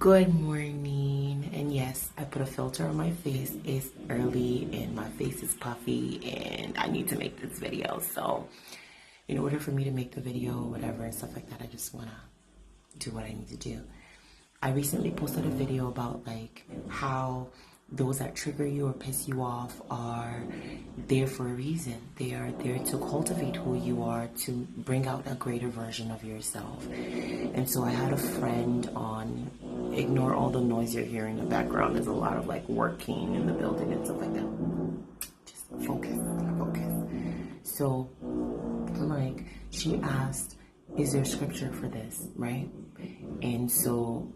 Good morning. And yes, I put a filter on my face. It's early and my face is puffy and I need to make this video. So in order for me to make the video, whatever, and stuff like that, I just want to do what I need to do. I recently posted a video about like how those that trigger you or piss you off are there for a reason. They are there to cultivate who you are, to bring out a greater version of yourself. And so I had a friend on, ignore all the noise you're hearing in the background. There's a lot of like working in the building and stuff like that. Just focus. So like she asked, is there scripture for this, right? And so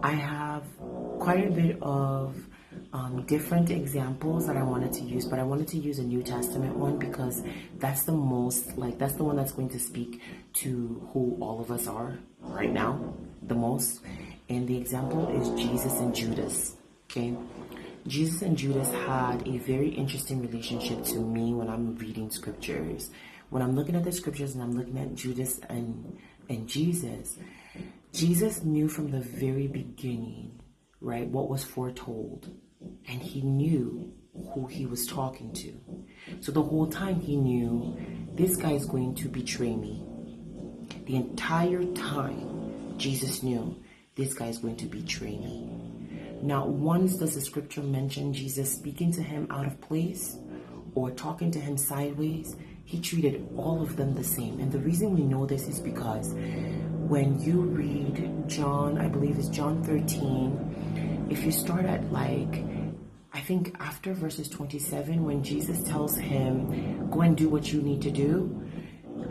I have quite a bit of different examples that I wanted to use, but I wanted to use a New Testament one because that's the most, like, that's the one that's going to speak to who all of us are right now the most. And the example is Jesus and Judas, okay? Jesus and Judas had a very interesting relationship to me when I'm reading scriptures. When I'm looking at the scriptures and I'm looking at Judas and Jesus, Jesus knew from the very beginning, right, what was foretold. And he knew who he was talking to. So the whole time he knew, this guy is going to betray me. The entire time, Jesus knew, this guy is going to betray me. Not once does the scripture mention Jesus speaking to him out of place or talking to him sideways. He treated all of them the same. And the reason we know this is because when you read John, I believe it's John 13, if you start at like, I think after verses 27, when Jesus tells him, go and do what you need to do,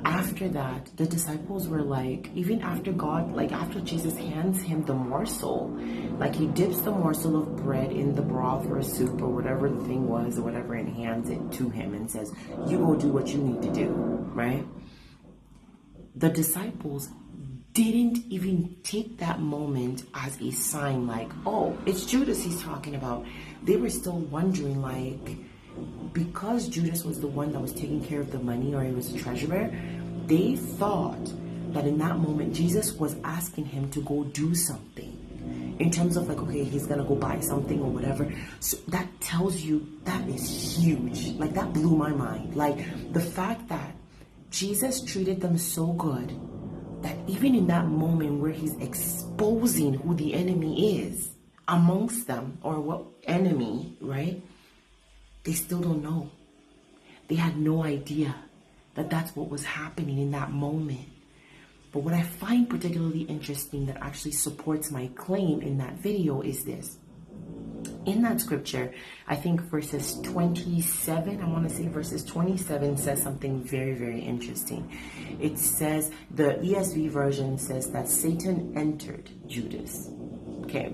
after that, the disciples were like, even after God, like after Jesus hands him the morsel, like he dips the morsel of bread in the broth or soup or whatever the thing was or whatever and hands it to him and says, you go do what you need to do, right? The disciples didn't even take that moment as a sign like, oh, it's Judas he's talking about. They were still wondering, like, because Judas was the one that was taking care of the money, or he was a treasurer, they thought that in that moment Jesus was asking him to go do something in terms of like, okay, he's gonna go buy something or whatever. So that tells you that is huge. Like, that blew my mind. Like, the fact that Jesus treated them so good that even in that moment where he's exposing who the enemy is amongst them, or what enemy, right? They still don't know. They had no idea that that's what was happening in that moment. But what I find particularly interesting that actually supports my claim in that video is this. In that scripture, I think verses 27, I want to say verses 27 says something very, very interesting. It says, the ESV version says that Satan entered Judas. Okay.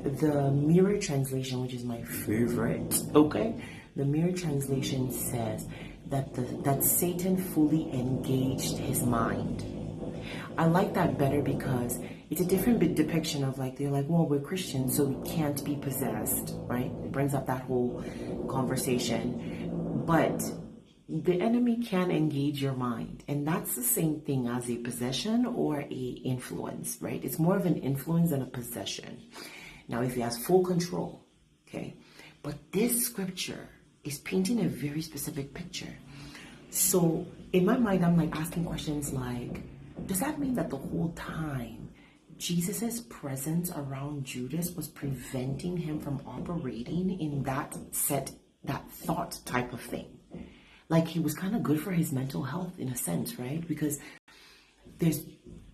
The Mirror translation, which is my favorite, okay? The Mirror translation says that Satan fully engaged his mind. I like that better because it's a different depiction of like, they're like, well, we're Christians, so we can't be possessed, right? It brings up that whole conversation. But the enemy can engage your mind, and that's the same thing as a possession or a influence, right? It's more of an influence than a possession. Now, if he has full control, okay? But this scripture is painting a very specific picture. So in my mind, I'm like asking questions like, does that mean that the whole time Jesus's presence around Judas was preventing him from operating in that thought type of thing? Like, he was kind of good for his mental health in a sense, right? Because there's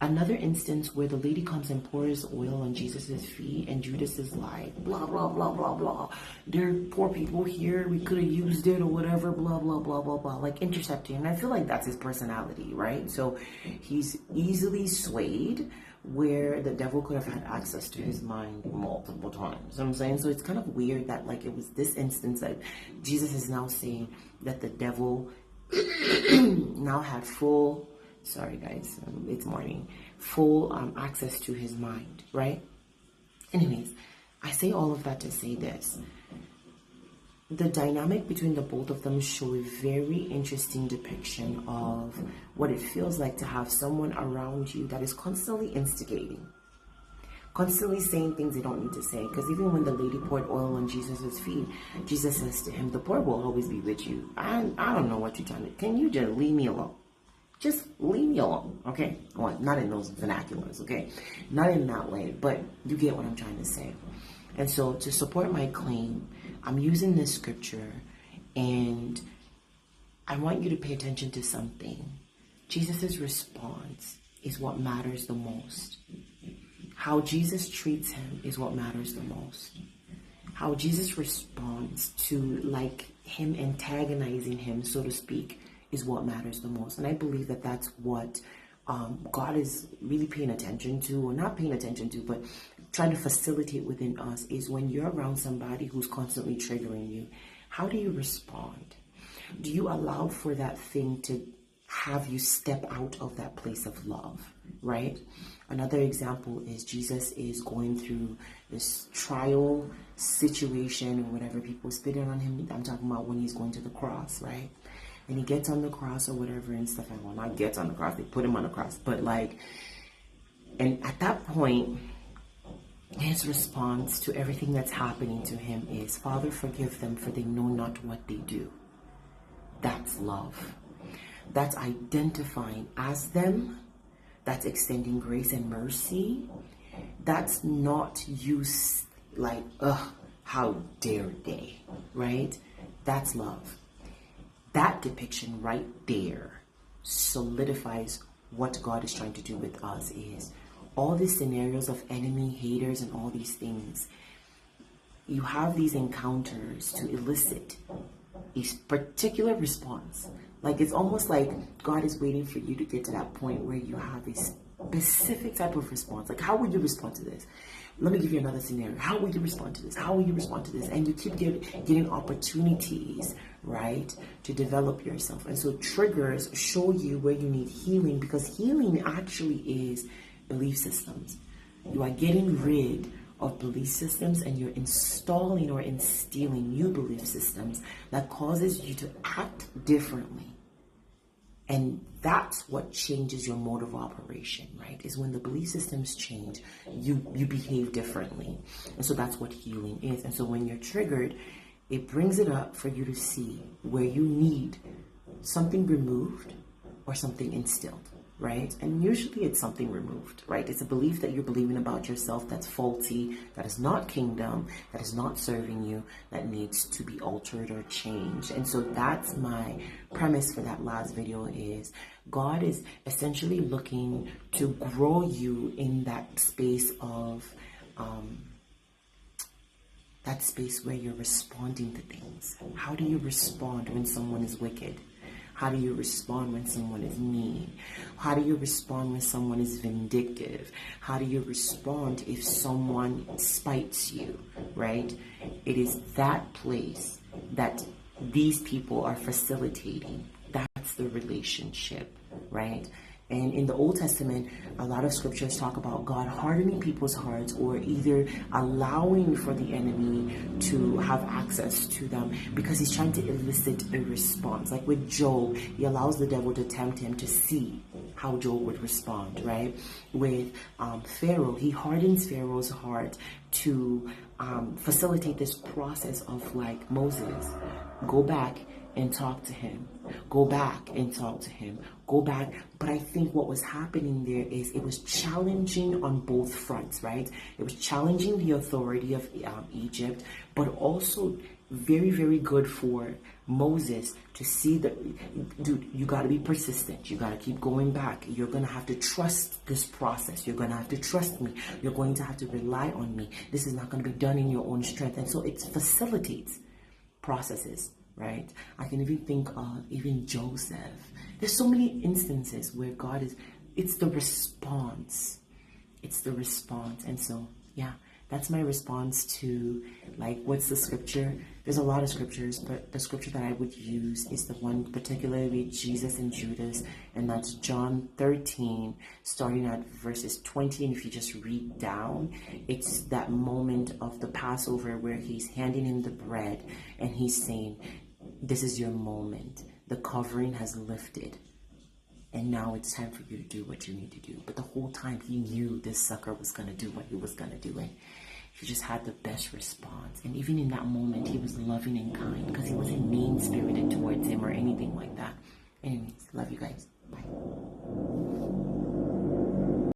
another instance where the lady comes and pours oil on Jesus's feet, and Judas is like, blah, blah, blah, blah, blah. There are poor people here. We could have used it or whatever, blah, blah, blah, blah, blah. Like, intercepting. And I feel like that's his personality, right? So he's easily swayed, where the devil could have had access to his mind multiple times. You know what I'm saying? So it's kind of weird that, like, it was this instance that Jesus is now saying that the devil now had full... Sorry guys, it's morning. Full access to his mind, right? Anyways, I say all of that to say this. The dynamic between the both of them show a very interesting depiction of what it feels like to have someone around you that is constantly instigating, constantly saying things they don't need to say. Because even when the lady poured oil on Jesus' feet, Jesus says to him, the poor will always be with you. I don't know what you're trying to, can you just leave me alone? Just leave me alone, okay? Well, not in those vernaculars, okay? Not in that way, but you get what I'm trying to say. And so to support my claim, I'm using this scripture, and I want you to pay attention to something. Jesus' response is what matters the most. How Jesus treats him is what matters the most. How Jesus responds to like him antagonizing him, so to speak, is what matters the most. And I believe that that's what God is really paying attention to, or not paying attention to, but trying to facilitate within us, is when you're around somebody who's constantly triggering you, how do you respond? Do you allow for that thing to have you step out of that place of love, right? Another example is Jesus is going through this trial situation or whatever, people spitting on him. I'm talking about when he's going to the cross, right? And he gets on the cross or whatever and stuff. Well, not gets on the cross, they put him on the cross. But like, and at that point, his response to everything that's happening to him is, Father, forgive them, for they know not what they do. That's love. That's identifying as them. That's extending grace and mercy. That's not you like, how dare they, right? That's love. That depiction right there solidifies what God is trying to do with us. Is all these scenarios of enemy, haters, and all these things, you have these encounters to elicit a particular response. Like, it's almost like God is waiting for you to get to that point where you have a specific type of response. Like, how would you respond to this? Let me give you another scenario. How will you respond to this? How will you respond to this? And you keep getting opportunities, right, to develop yourself. And so triggers show you where you need healing, because healing actually is belief systems. You are getting rid of belief systems, and you're installing or instilling new belief systems that causes you to act differently. And that's what changes your mode of operation, right? Is when the belief systems change, you behave differently. And so that's what healing is. And so when you're triggered, it brings it up for you to see where you need something removed or something instilled, right? And usually it's something removed, right? It's a belief that you're believing about yourself that's faulty, that is not kingdom, that is not serving you, that needs to be altered or changed. And so that's my premise for that last video, is God is essentially looking to grow you in that space of that space where you're responding to things. How do you respond when someone is wicked? How do you respond when someone is mean? How do you respond when someone is vindictive? How do you respond if someone spites you, right? It is that place that these people are facilitating. That's the relationship, right? And in the Old Testament, a lot of scriptures talk about God hardening people's hearts, or either allowing for the enemy to have access to them, because he's trying to elicit a response. Like with Job, he allows the devil to tempt him to see how Job would respond, right? With Pharaoh, he hardens Pharaoh's heart to facilitate this process of, like, Moses, go back and talk to him. Go back and talk to him. Go back. But I think what was happening there is it was challenging on both fronts, right? It was challenging the authority of Egypt, but also very, very good for Moses to see that, dude, you got to be persistent. You got to keep going back. You're going to have to trust this process. You're going to have to trust me. You're going to have to rely on me. This is not going to be done in your own strength. And so it facilitates processes, right? I can even think of even Joseph. There's so many instances where God is, it's the response. It's the response. And so, yeah, that's my response to, like, what's the scripture? There's a lot of scriptures, but the scripture that I would use is the one particularly Jesus and Judas, and that's John 13, starting at verses 20. And if you just read down, it's that moment of the Passover where he's handing him the bread and he's saying, this is your moment. The covering has lifted. and now it's time for you to do what you need to do. But the whole time he knew this sucker was going to do what he was going to do, and he just had the best response. And even in that moment, he was loving and kind because he wasn't mean-spirited towards him or anything like that. Anyways, love you guys.